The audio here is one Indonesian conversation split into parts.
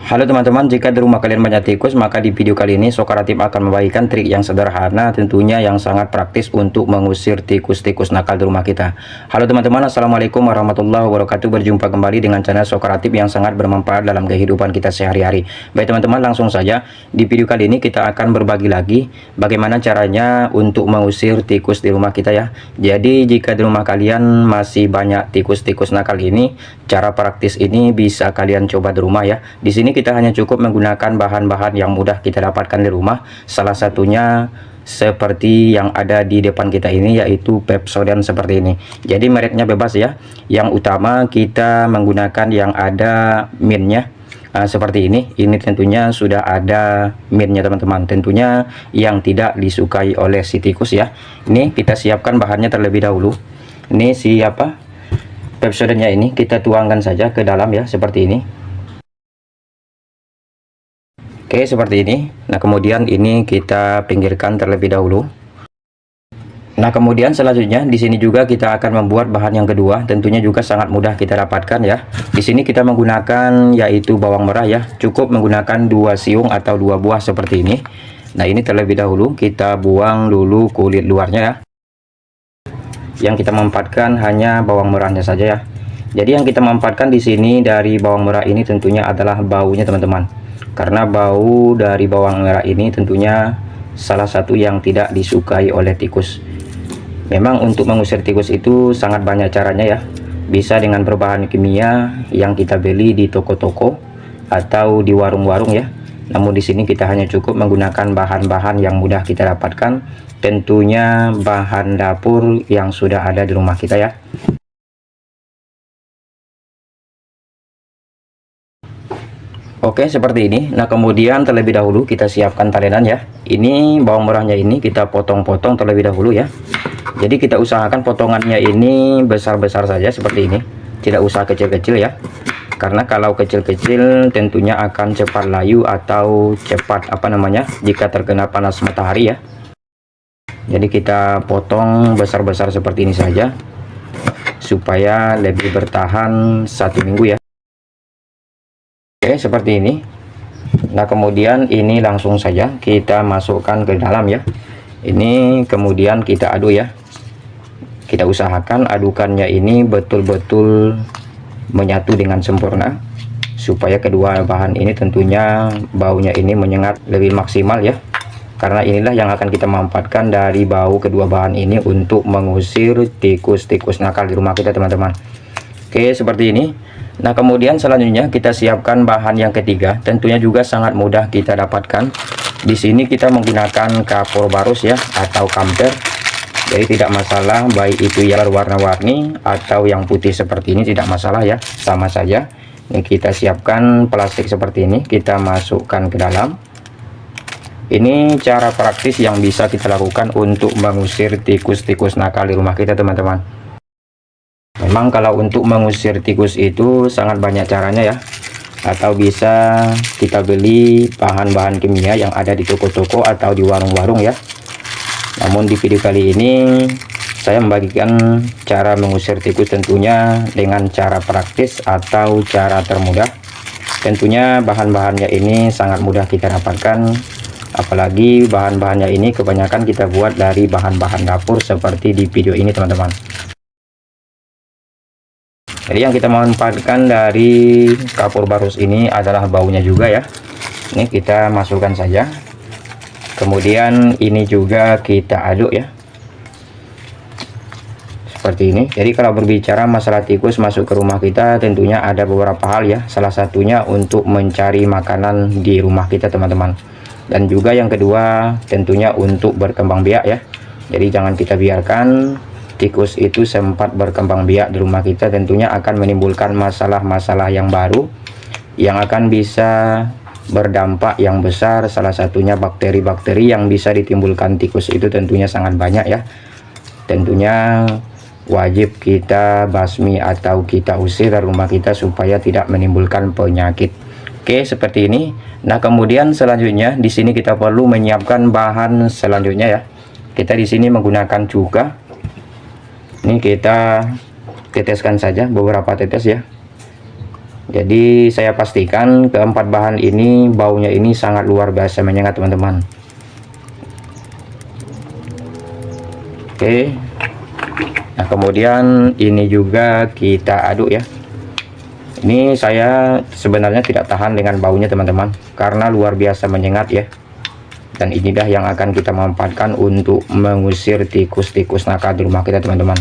Halo teman-teman, jika di rumah kalian banyak tikus, maka di video kali ini Sokaratif akan membagikan trik yang sederhana, tentunya yang sangat praktis untuk mengusir tikus-tikus nakal di rumah kita. Halo teman-teman, assalamualaikum warahmatullahi wabarakatuh. Berjumpa kembali dengan channel Sokaratif yang sangat bermanfaat dalam kehidupan kita sehari-hari. Baik teman-teman, langsung saja di video kali ini kita akan berbagi lagi bagaimana caranya untuk mengusir tikus di rumah kita ya. Jadi jika di rumah kalian masih banyak tikus-tikus nakal ini, cara praktis ini bisa kalian coba di rumah ya. Di sini kita hanya cukup menggunakan bahan-bahan yang mudah kita dapatkan di rumah. Salah satunya seperti yang ada di depan kita ini, yaitu Pepsodent seperti ini. Jadi mereknya bebas ya. Yang utama kita menggunakan yang ada mintnya. Seperti ini tentunya sudah ada mintnya teman-teman, tentunya yang tidak disukai oleh si tikus ya. Ini kita siapkan bahannya terlebih dahulu. Ini siapa Pepsodentnya, ini kita tuangkan saja ke dalam ya, seperti ini. Oke, seperti ini. Nah, kemudian ini kita pinggirkan terlebih dahulu. Nah, kemudian selanjutnya di sini juga kita akan membuat bahan yang kedua, tentunya juga sangat mudah kita dapatkan ya. Di sini kita menggunakan yaitu bawang merah ya. Cukup menggunakan 2 siung atau 2 buah seperti ini. Nah, ini terlebih dahulu kita buang dulu kulit luarnya ya. Yang kita manfaatkan hanya bawang merahnya saja ya. Jadi yang kita manfaatkan di sini dari bawang merah ini tentunya adalah baunya teman-teman. Karena bau dari bawang merah ini tentunya salah satu yang tidak disukai oleh tikus. Memang untuk mengusir tikus itu sangat banyak caranya ya. Bisa dengan berbahan kimia yang kita beli di toko-toko atau di warung-warung ya. Namun di sini kita hanya cukup menggunakan bahan-bahan yang mudah kita dapatkan, tentunya bahan dapur yang sudah ada di rumah kita ya. Oke, seperti ini. Nah, kemudian terlebih dahulu kita siapkan talenan ya. Ini bawang merahnya ini kita potong-potong terlebih dahulu ya. Jadi kita usahakan potongannya ini besar-besar saja seperti ini. Tidak usah kecil-kecil ya. Karena kalau kecil-kecil tentunya akan cepat layu atau cepat jika terkena panas matahari ya. Jadi kita potong besar-besar seperti ini saja supaya lebih bertahan 1 minggu ya. Oke, seperti ini. Nah, kemudian ini langsung saja kita masukkan ke dalam ya. Ini kemudian kita aduk ya. Kita usahakan adukannya ini betul-betul menyatu dengan sempurna supaya kedua bahan ini tentunya baunya ini menyengat lebih maksimal ya. Karena inilah yang akan kita manfaatkan dari bau kedua bahan ini untuk mengusir tikus-tikus nakal di rumah kita teman-teman. Oke, seperti ini. Nah, kemudian selanjutnya kita siapkan bahan yang ketiga, tentunya juga sangat mudah kita dapatkan. Di sini kita menggunakan kapur barus ya atau kamper. Jadi tidak masalah baik itu yang warna-warni atau yang putih seperti ini, tidak masalah ya, sama saja. Ini kita siapkan plastik seperti ini, kita masukkan ke dalam. Ini cara praktis yang bisa kita lakukan untuk mengusir tikus-tikus nakal di rumah kita teman-teman. Memang kalau untuk mengusir tikus itu sangat banyak caranya ya, atau bisa kita beli bahan-bahan kimia yang ada di toko-toko atau di warung-warung ya. Namun di video kali ini saya membagikan cara mengusir tikus tentunya dengan cara praktis atau cara termudah. Tentunya bahan-bahannya ini sangat mudah kita dapatkan, apalagi bahan-bahannya ini kebanyakan kita buat dari bahan-bahan dapur seperti di video ini teman-teman. Jadi yang kita manfaatkan dari kapur barus ini adalah baunya juga ya. Ini kita masukkan saja. Kemudian ini juga kita aduk ya. Seperti ini. Jadi kalau berbicara masalah tikus masuk ke rumah kita, tentunya ada beberapa hal ya. Salah satunya untuk mencari makanan di rumah kita teman-teman. Dan juga yang kedua tentunya untuk berkembang biak ya. Jadi jangan kita biarkan tikus itu sempat berkembang biak di rumah kita, tentunya akan menimbulkan masalah-masalah yang baru yang akan bisa berdampak yang besar. Salah satunya bakteri-bakteri yang bisa ditimbulkan tikus itu tentunya sangat banyak ya. Tentunya wajib kita basmi atau kita usir dari rumah kita supaya tidak menimbulkan penyakit. Oke, seperti ini. Nah, kemudian selanjutnya di sini kita perlu menyiapkan bahan selanjutnya ya. Kita di sini menggunakan cuka. Ini kita teteskan saja beberapa tetes ya. Jadi saya pastikan keempat bahan ini baunya ini sangat luar biasa menyengat teman-teman. Oke. Nah kemudian ini juga kita aduk ya. Ini saya sebenarnya tidak tahan dengan baunya teman-teman, karena luar biasa menyengat ya. Dan inilah yang akan kita manfaatkan untuk mengusir tikus-tikus nakal di rumah kita teman-teman.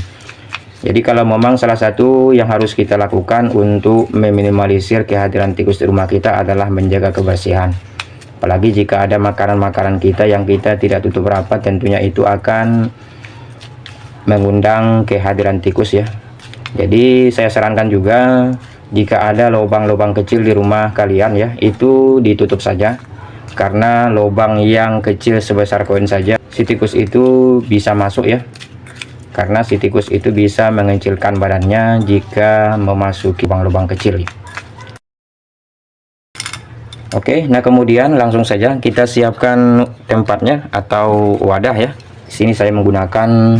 Jadi kalau memang salah satu yang harus kita lakukan untuk meminimalisir kehadiran tikus di rumah kita adalah menjaga kebersihan. Apalagi jika ada makanan-makanan kita yang kita tidak tutup rapat, tentunya itu akan mengundang kehadiran tikus ya. Jadi saya sarankan juga jika ada lubang-lubang kecil di rumah kalian ya, itu ditutup saja. Karena lubang yang kecil sebesar koin saja, si tikus itu bisa masuk ya. Karena si tikus itu bisa mengecilkan badannya jika memasuki lubang-lubang kecil. Oke, nah kemudian langsung saja kita siapkan tempatnya atau wadah ya. Di sini saya menggunakan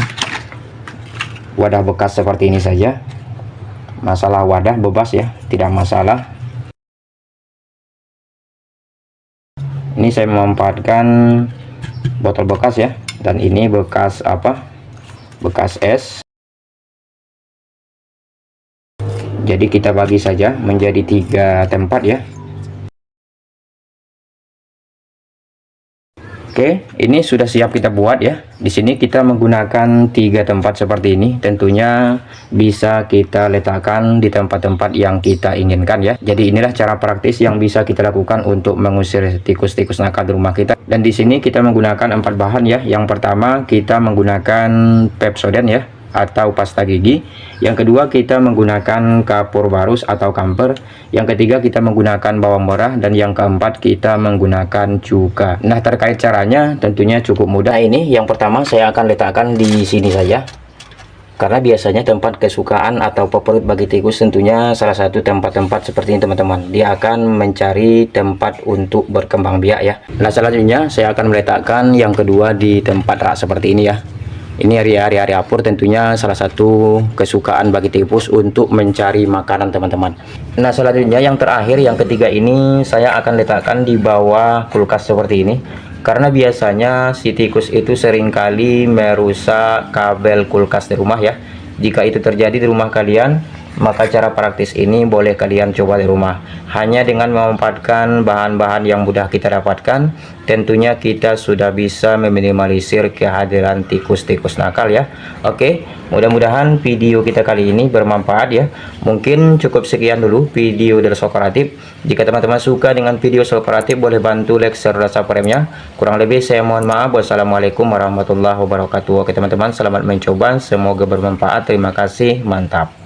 wadah bekas seperti ini saja. Masalah wadah bebas ya, tidak masalah. Ini saya memanfaatkan botol bekas ya, dan ini bekas apa? Bekas es. Jadi kita bagi saja menjadi 3 tempat ya. Oke, ini sudah siap kita buat ya. Di sini kita menggunakan 3 tempat seperti ini. Tentunya bisa kita letakkan di tempat-tempat yang kita inginkan ya. Jadi inilah cara praktis yang bisa kita lakukan untuk mengusir tikus-tikus nakal di rumah kita. Dan di sini kita menggunakan 4 bahan ya. Yang pertama kita menggunakan Pepsodent ya, atau pasta gigi. Yang kedua kita menggunakan kapur barus atau kamper. Yang ketiga kita menggunakan bawang merah, dan yang keempat kita menggunakan cuka. Nah terkait caranya tentunya cukup mudah. Ini yang pertama saya akan letakkan di sini saja, karena biasanya tempat kesukaan atau favorit bagi tikus tentunya salah satu tempat-tempat seperti ini teman-teman. Dia akan mencari tempat untuk berkembang biak ya. Nah selanjutnya saya akan meletakkan yang kedua di tempat rak seperti ini ya. Ini area dapur tentunya salah satu kesukaan bagi tikus untuk mencari makanan teman-teman. Nah selanjutnya yang terakhir, yang ketiga ini saya akan letakkan di bawah kulkas seperti ini. Karena biasanya si tikus itu seringkali merusak kabel kulkas di rumah ya. Jika itu terjadi di rumah kalian, maka cara praktis ini boleh kalian coba di rumah. Hanya dengan memanfaatkan bahan-bahan yang mudah kita dapatkan, tentunya kita sudah bisa meminimalisir kehadiran tikus-tikus nakal ya. Oke, mudah-mudahan video kita kali ini bermanfaat ya. Mungkin cukup sekian dulu video dari Socratif. Jika teman-teman suka dengan video Socratif, boleh bantu like, share, dan subscribe-nya. Kurang lebih saya mohon maaf. Wassalamualaikum warahmatullahi wabarakatuh. Oke teman-teman, selamat mencoba, semoga bermanfaat. Terima kasih, mantap.